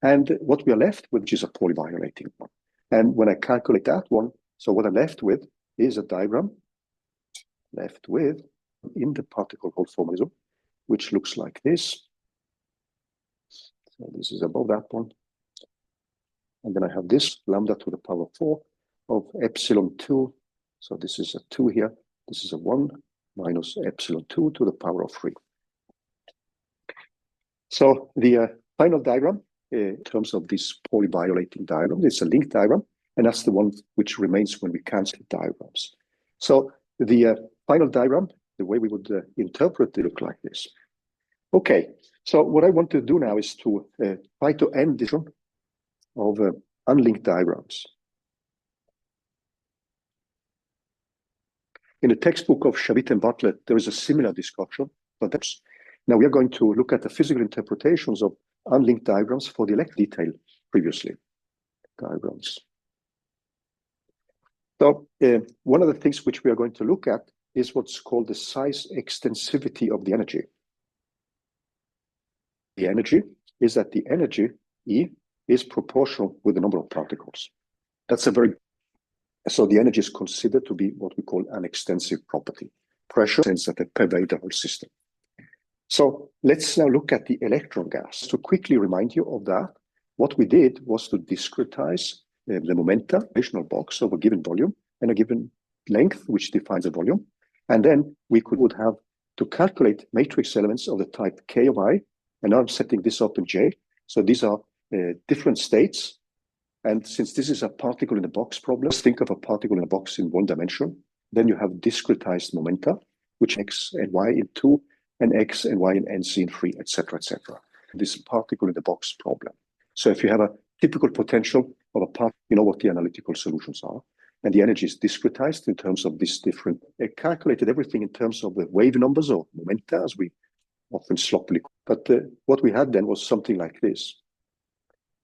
And what we are left with is a Pauli violating one. And when I calculate that one, so what I'm left with is a diagram left with in the particle Hall formalism, which looks like this. So this is above that one. And then I have this lambda to the power 4 of epsilon 2. So this is a 2 here. This is a 1 minus epsilon 2 to the power of 3. So the final diagram in terms of this Pauli violating diagram, it's a linked diagram, and that's the one which remains when we cancel diagrams. So the final diagram, the way we would interpret it, look like this. Okay, so what I want to do now is to try to end this one of unlinked diagrams. In the textbook of Shavit and Bartlett, there is a similar discussion, but that's now we are going to look at the physical interpretations of unlinked diagrams for the elect detail previously. Diagrams. So one of the things which we are going to look at is what's called the size extensivity of the energy. The energy is that the energy, E, is proportional with the number of particles. That's a very, so the energy is considered to be what we call an extensive property. Pressure tends to pervade the whole system. So let's now look at the electron gas. To quickly remind you of that, what we did was to discretize the momenta, additional box of a given volume and a given length, which defines a volume. And then we would have to calculate matrix elements of the type K of I. And now I'm setting this up in J. So these are different states. And since this is a particle in a box problem, let's think of a particle in a box in one dimension. Then you have discretized momenta, which X and Y in 2, and X and Y and NC in 3, etc., etc. This particle in the box problem. So if you have a typical potential of a part, you know what the analytical solutions are. And the energy is discretized in terms of this different, calculated everything in terms of the wave numbers or momenta, as we often sloppily. But what we had then was something like this.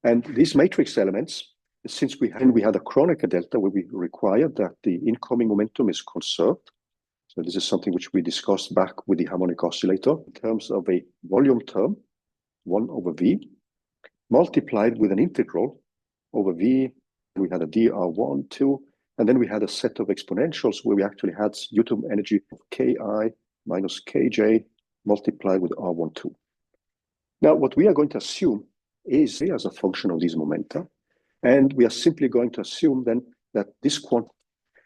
And these matrix elements, since we had a Kronecker delta where we required that the incoming momentum is conserved. So this is something which we discussed back with the harmonic oscillator in terms of a volume term, 1 over V, multiplied with an integral over V. We had a dr1, 2, and then we had a set of exponentials where we actually had Newton energy of Ki minus Kj multiplied with r1, 2. Now, what we are going to assume is as a function of these momenta, and we are simply going to assume then that this quantity,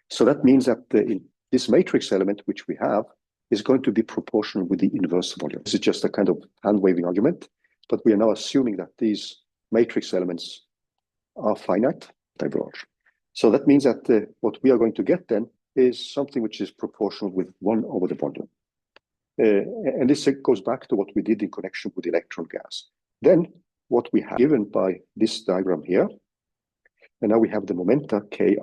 so that means that in this matrix element which we have is going to be proportional with the inverse volume. This is just a kind of hand-waving argument, but we are now assuming that these matrix elements are finite, diverge. So that means that what we are going to get then is something which is proportional with 1 over the volume. And this goes back to what we did in connection with the electron gas. Then what we have given by this diagram here, and now we have the momenta Ki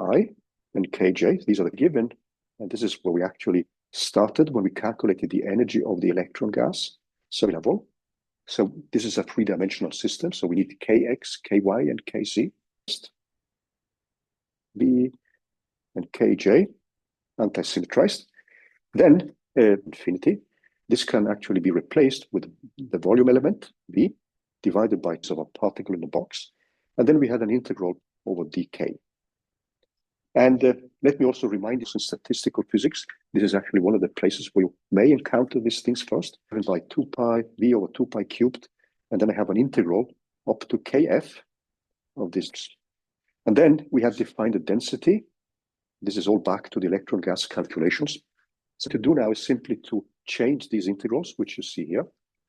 and Kj, these are the given, and this is where we actually started when we calculated the energy of the electron gas, so level. So this is a three-dimensional system, so we need Kx, Ky, and Kc. B and Kj, anti-symmetrized. Then infinity. This can actually be replaced with the volume element, V, divided by a particle in the box. And then we had an integral over dk. And let me also remind you, in statistical physics, this is actually one of the places where you may encounter these things first, by 2 pi V over 2 pi cubed. And then I have an integral up to Kf of this. And then we have defined the density. This is all back to the electron gas calculations. So to do now is simply to change these integrals, which you see here,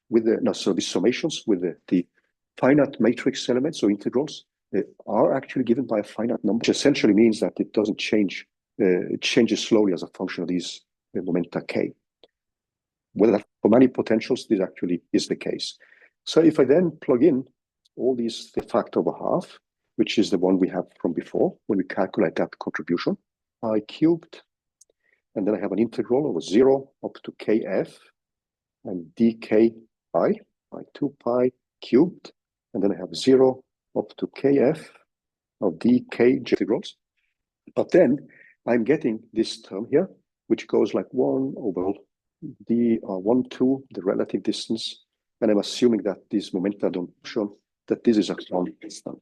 with the these summations with the finite matrix elements or integrals are actually given by a finite number, which essentially means that it doesn't change, it changes slowly as a function of these momenta k. Whether that, for many potentials, this actually is the case. So if I then plug in all these, the factor over half, which is the one we have from before, when we calculate that contribution, I cubed, and then I have an integral over 0 up to kf and dk by 2 pi cubed, and then I have 0 up to kf of dk integrals. But then I'm getting this term here, which goes like 1 over d1, 2, the relative distance and I'm assuming that these momenta don't show that this is a constant.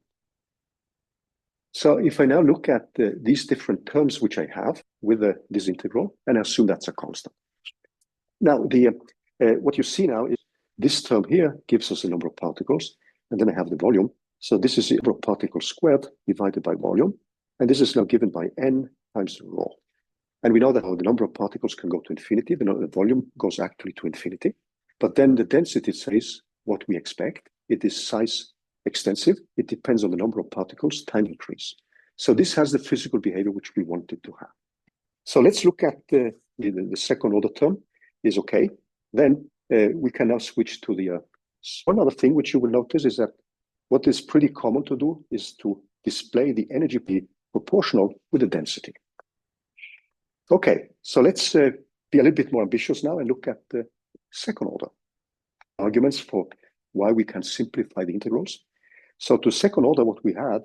So if I now look at these different terms which I have with this integral, and I assume that's a constant. Now, what you see now is this term here gives us the number of particles, and then I have the volume. So this is the number of particles squared divided by volume, and this is now given by n times rho. And we know that the number of particles can go to infinity, the volume goes actually to infinity, but then the density says what we expect. It is size extensive. It depends on the number of particles time increase. So this has the physical behavior which we wanted to have. So let's look at the second order term is okay. Then we can now switch to the one other thing which you will notice is that what is pretty common to do is to display the energy P proportional with the density. Okay, so let's be a little bit more ambitious now and look at the second order arguments for why we can simplify the integrals. So to second order, what we had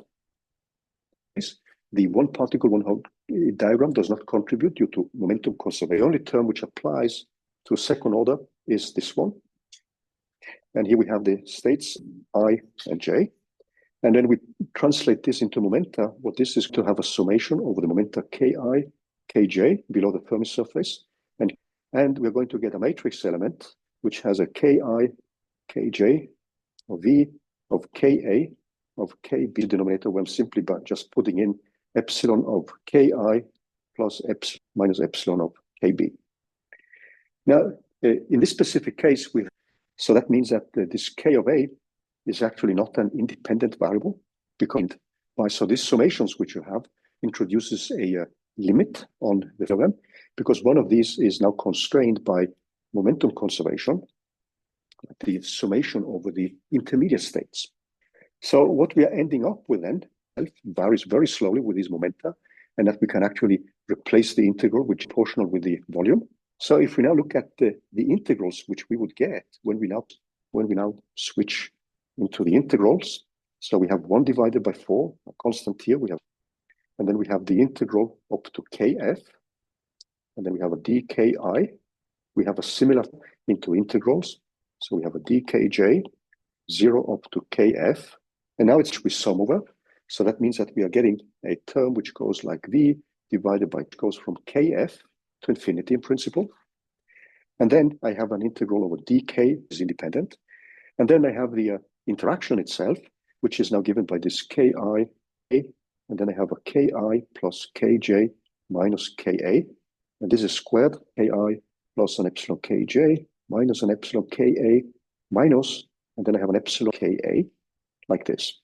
is the one particle, one whole diagram does not contribute due to momentum conservation. The only term which applies to second order is this one. And here we have the states I and j. And then we translate this into momenta. What this is to have a summation over the momenta ki, kj below the Fermi surface. And we're going to get a matrix element which has a ki, kj, of v, of ka, of kb denominator, where I'm simply by just putting in epsilon of ki plus epsilon minus epsilon of kb. Now, in this specific case, so that means that this k of a is actually not an independent variable, because so these summations which you have introduces a limit on the theorem, because one of these is now constrained by momentum conservation, the summation over the intermediate states. So what we are ending up with then varies very slowly with these momenta, and that we can actually replace the integral which is proportional with the volume. So if we now look at the integrals which we would get when we now switch into the integrals, so we have 1 divided by 4, a constant here, and then we have the integral up to kf, and then we have a dki. We have a similar into integrals, so we have a dkj, 0 up to kf, and now we sum over. So that means that we are getting a term which goes like v divided by, goes from kf to infinity in principle. And then I have an integral over dk is independent. And then I have the interaction itself, which is now given by this ki, and then I have a ki plus kj minus ka, and this is squared ki plus an epsilon kj minus an epsilon ka minus, and then I have an epsilon ka, like this.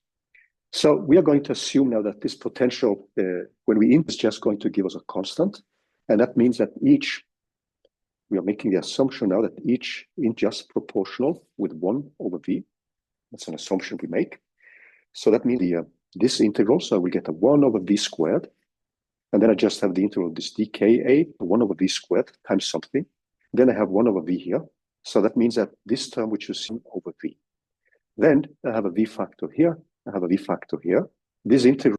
So we are going to assume now that this potential, when we int, is just going to give us a constant, and that means that we are making the assumption now that each is just proportional with 1 over v. That's an assumption we make. So that means this integral, so I will get a 1 over v squared, and then I just have the integral of this dka, 1 over v squared times something. Then I have 1 over v here. So that means that this term which is over v. Then I have a v factor here, I have a v factor here, this integral,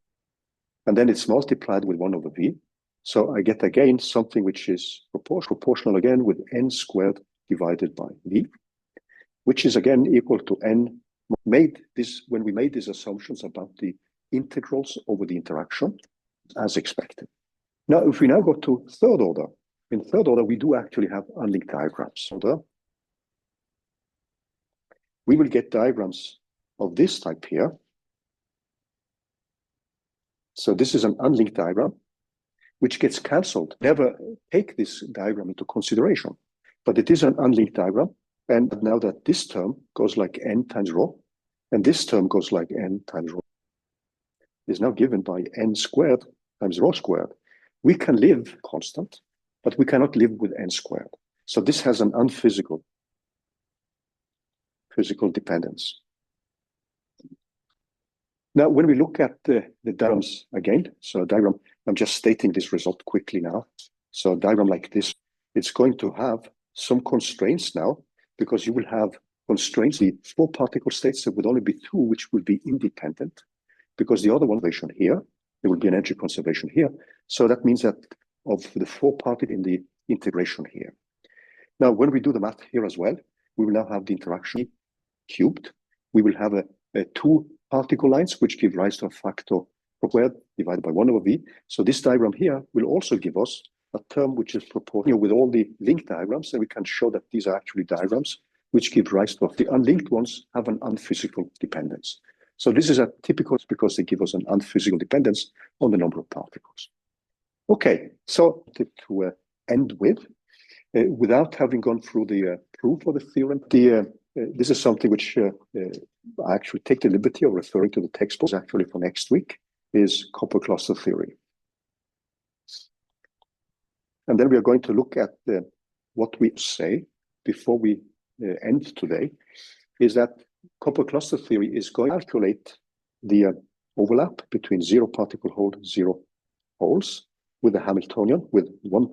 and then it's multiplied with 1 over v. So I get again something which is proportional again with n squared divided by v, which is again equal to n. When we made these assumptions about the integrals over the interaction, as expected. Now, if we now go to third order, in third order, we do actually have unlinked diagrams. So we will get diagrams of this type here. So this is an unlinked diagram, which gets cancelled. Never take this diagram into consideration, but it is an unlinked diagram. And now that this term goes like n times rho, and this term goes like n times rho, is now given by n squared times rho squared. We can live constant, but we cannot live with n squared. So this has an unphysical physical dependence. Now, when we look at the diagrams again, so a diagram, I'm just stating this result quickly now. So a diagram like this, it's going to have some constraints now, because you will have constraints, the 4 particle states, there would only be 2 which will be independent, because the other one here, there will be an energy conservation here. So that means that of the 4 particles in the integration here. Now, when we do the math here as well, we will now have the interaction cubed, we will have a 2 particle lines, which give rise to a factor squared divided by 1 over v. So this diagram here will also give us a term which is proportional with all the linked diagrams, and we can show that these are actually diagrams which give rise to the unlinked ones have an unphysical dependence. So this is a typical because they give us an unphysical dependence on the number of particles. Okay, so to end with, without having gone through the proof of the theorem, this is something which I actually take the liberty of referring to the textbooks actually for next week, is copper cluster theory. And then we are going to look at what we say before we end today, is that copper cluster theory is going to calculate the overlap between 0 particle hole, 0 holes with the Hamiltonian with 1.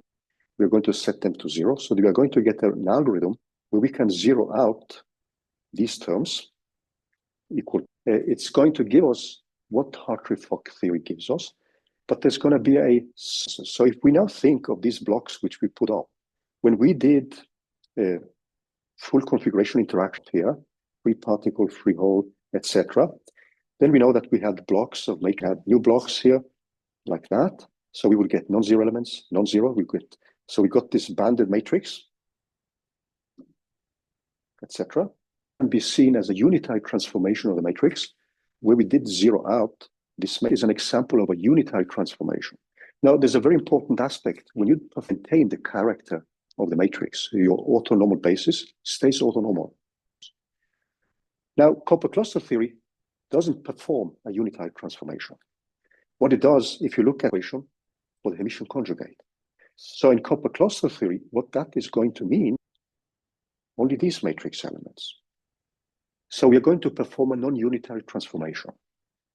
We're going to set them to 0. So we are going to get an algorithm where we can zero out these terms equal. It's going to give us what Hartree-Fock theory gives us, but there's going to be so if we now think of these blocks which we put up, when we did full configuration interaction here, 3 particle, 3 hole, etc., then we know that we had blocks of new blocks here like that. So we will get non-zero elements, non-zero. So we got this banded matrix, etc., and be seen as a unitary transformation of the matrix, where we did zero out. This is an example of a unitary transformation. Now, there's a very important aspect. When you maintain the character of the matrix, your orthonormal basis stays orthonormal. Now, copper cluster theory doesn't perform a unitary transformation. What it does, if you look at the equation for the Hermitian conjugate. So in copper cluster theory, what that is going to mean, only these matrix elements. So we are going to perform a non-unitary transformation,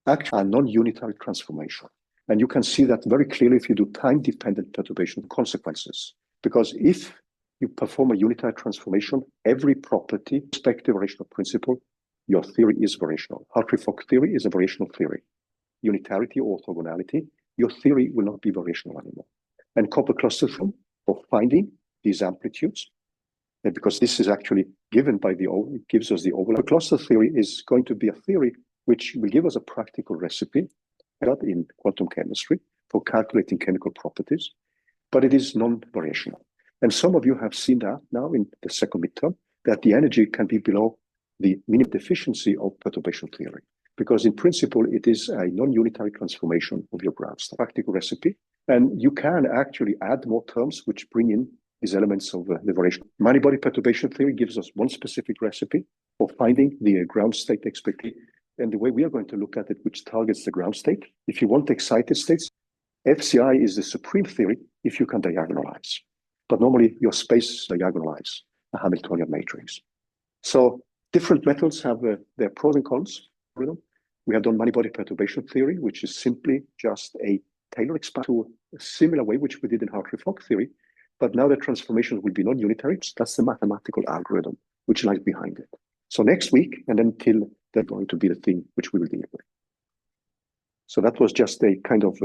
actually a non-unitary transformation. And you can see that very clearly if you do time-dependent perturbation consequences. Because if you perform a unitary transformation, every property, respective variational principle, your theory is variational. Hartree-Fock theory is a variational theory. Unitarity or orthogonality, your theory will not be variational anymore. And copper cluster theory for finding these amplitudes, because this is actually given by it gives us the overlap. Cluster theory is going to be a theory which will give us a practical recipe in quantum chemistry for calculating chemical properties, but it is non-variational. And some of you have seen that now in the second midterm, that the energy can be below the minimum deficiency of perturbation theory, because in principle, it is a non-unitary transformation of your ground state. Practical recipe. And you can actually add more terms which bring in these elements of the variation. Many-body perturbation theory gives us one specific recipe for finding the ground state expectation. And the way we are going to look at it, which targets the ground state. If you want excited states, FCI is the supreme theory if you can diagonalize. But normally your space diagonalize a Hamiltonian matrix. So different methods have their pros and cons. We have done many-body perturbation theory, which is simply just a Taylor expansion to a similar way, which we did in Hartree-Fock theory. But now the transformations will be non-unitary. That's the mathematical algorithm which lies behind it. So next week, and until they're going to be the thing which we will deal with. So that was just a kind of